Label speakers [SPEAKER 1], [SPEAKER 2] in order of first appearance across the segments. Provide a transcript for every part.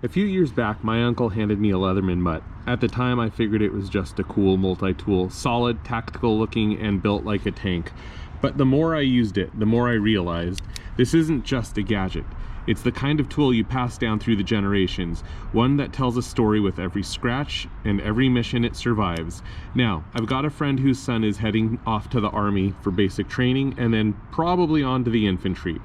[SPEAKER 1] A few years back, my uncle handed me a Leatherman MUT. At the time, I figured it was just a cool multi-tool, solid, tactical looking, and built like a tank. But the more I used it, the more I realized this isn't just a gadget. It's the kind of tool you pass down through the generations, one that tells a story with every scratch and every mission it survives. Now, I've got a friend whose son is heading off to the army for basic training and then probably on to the infantry.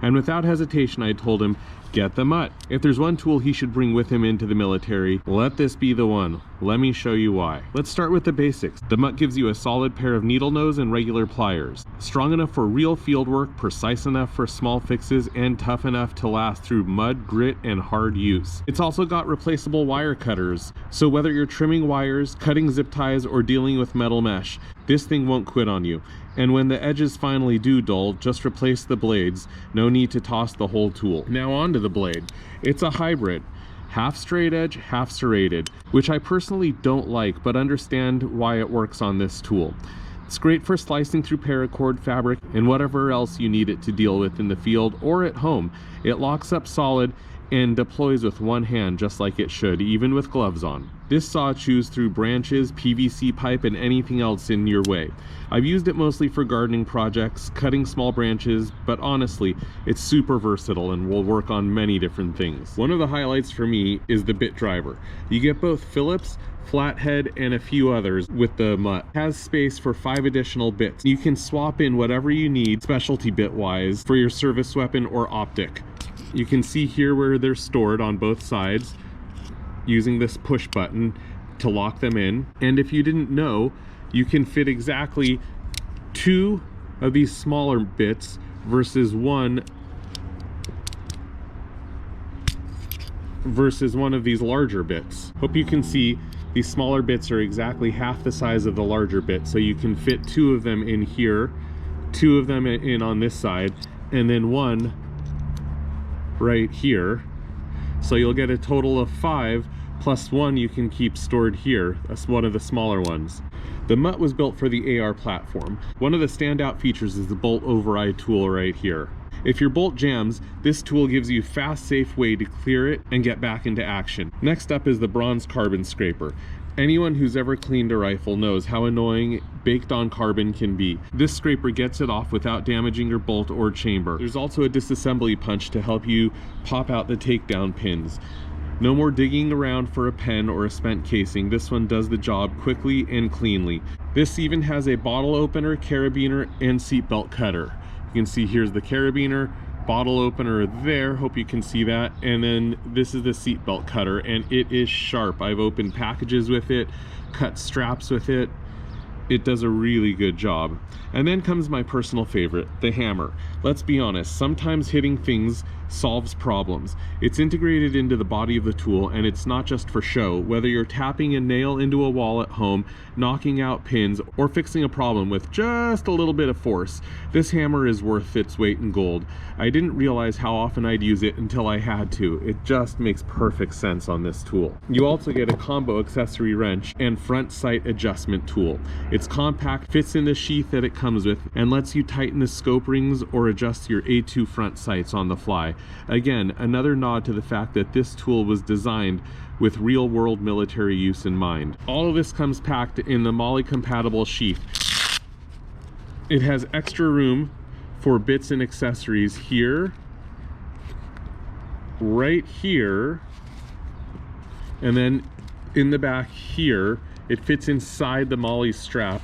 [SPEAKER 1] And without hesitation, I told him, get the MUT. If there's one tool he should bring with him into the military, let this be the one. Let me show you why. Let's start with the basics. The MUT gives you a solid pair of needle nose and regular pliers. Strong enough for real field work, precise enough for small fixes, and tough enough to last through mud, grit, and hard use. It's also got replaceable wire cutters, so whether you're trimming wires, cutting zip ties, or dealing with metal mesh, this thing won't quit on you. And when the edges finally do dull, just replace the blades. No need to toss the whole tool. Now onto the blade. It's a hybrid. Half straight edge, half serrated, which I personally don't like, but understand why it works on this tool. It's great for slicing through paracord, fabric, and whatever else you need it to deal with in the field or at home. It locks up solid and deploys with one hand just like it should, even with gloves on. This saw chews through branches, PVC pipe, and anything else in your way. I've used it mostly for gardening projects, cutting small branches, but honestly, it's super versatile and will work on many different things. One of the highlights for me is the bit driver. You get both Phillips, flathead, and a few others with the MUT. It has space for 5 additional bits. You can swap in whatever you need specialty bit wise for your service weapon or optic. You can see here where they're stored on both sides using this push button to lock them in. And if you didn't know, you can fit exactly 2 of these smaller bits versus one of these larger bits. Hope you can see these smaller bits are exactly half the size of the larger bit, so you can fit 2 of them in here, 2 of them in on this side, and then 1 right here. So you'll get a total of 5 plus 1 you can keep stored here. That's one of the smaller ones. The MUT was built for the AR platform. One of the standout features is the bolt override tool right here. If your bolt jams, this tool gives you a fast, safe way to clear it and get back into action. Next up is the bronze carbon scraper. Anyone who's ever cleaned a rifle knows how annoying baked on carbon can be. This scraper gets it off without damaging your bolt or chamber. There's also a disassembly punch to help you pop out the takedown pins. No more digging around for a pen or a spent casing. This one does the job quickly and cleanly. This even has a bottle opener, carabiner, and seatbelt cutter. You can see here's the carabiner, bottle opener there, hope you can see that, and then this is the seatbelt cutter, and it is sharp. I've opened packages with it, cut straps with it. It does a really good job. And then comes my personal favorite, the hammer. Let's be honest, sometimes hitting things solves problems. It's integrated into the body of the tool, and it's not just for show. Whether you're tapping a nail into a wall at home, knocking out pins, or fixing a problem with just a little bit of force, this hammer is worth its weight in gold. I didn't realize how often I'd use it until I had to. It just makes perfect sense on this tool. You also get a combo accessory wrench and front sight adjustment tool. It's compact, fits in the sheath that it comes with, and lets you tighten the scope rings or adjust your A2 front sights on the fly. Again, another nod to the fact that this tool was designed with real-world military use in mind. All of this comes packed in the Molle compatible sheath. It has extra room for bits and accessories here, right here, and then in the back here. It fits inside the Molle strap.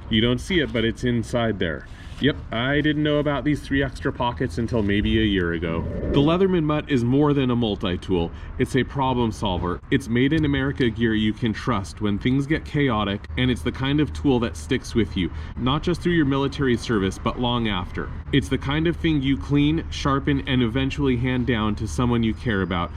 [SPEAKER 1] You don't see it, but it's inside there. Yep, I didn't know about these 3 extra pockets until maybe a year ago. The Leatherman MUT is more than a multi-tool. It's a problem solver. It's made in America gear you can trust when things get chaotic, and it's the kind of tool that sticks with you, not just through your military service, but long after. It's the kind of thing you clean, sharpen, and eventually hand down to someone you care about,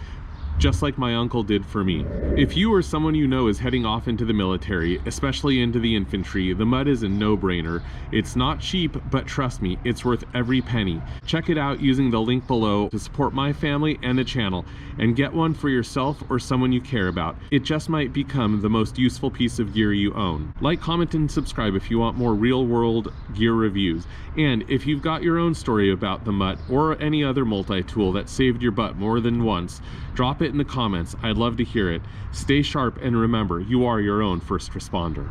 [SPEAKER 1] just like my uncle did for me. If you or someone you know is heading off into the military, especially into the infantry, the MUT is a no-brainer. It's not cheap, but trust me, it's worth every penny. Check it out using the link below to support my family and the channel, and get one for yourself or someone you care about. It just might become the most useful piece of gear you own. Like, comment, and subscribe if you want more real-world gear reviews. And if you've got your own story about the MUT or any other multi-tool that saved your butt more than once, drop it it in the comments. I'd love to hear it. Stay sharp and remember, you are your own first responder.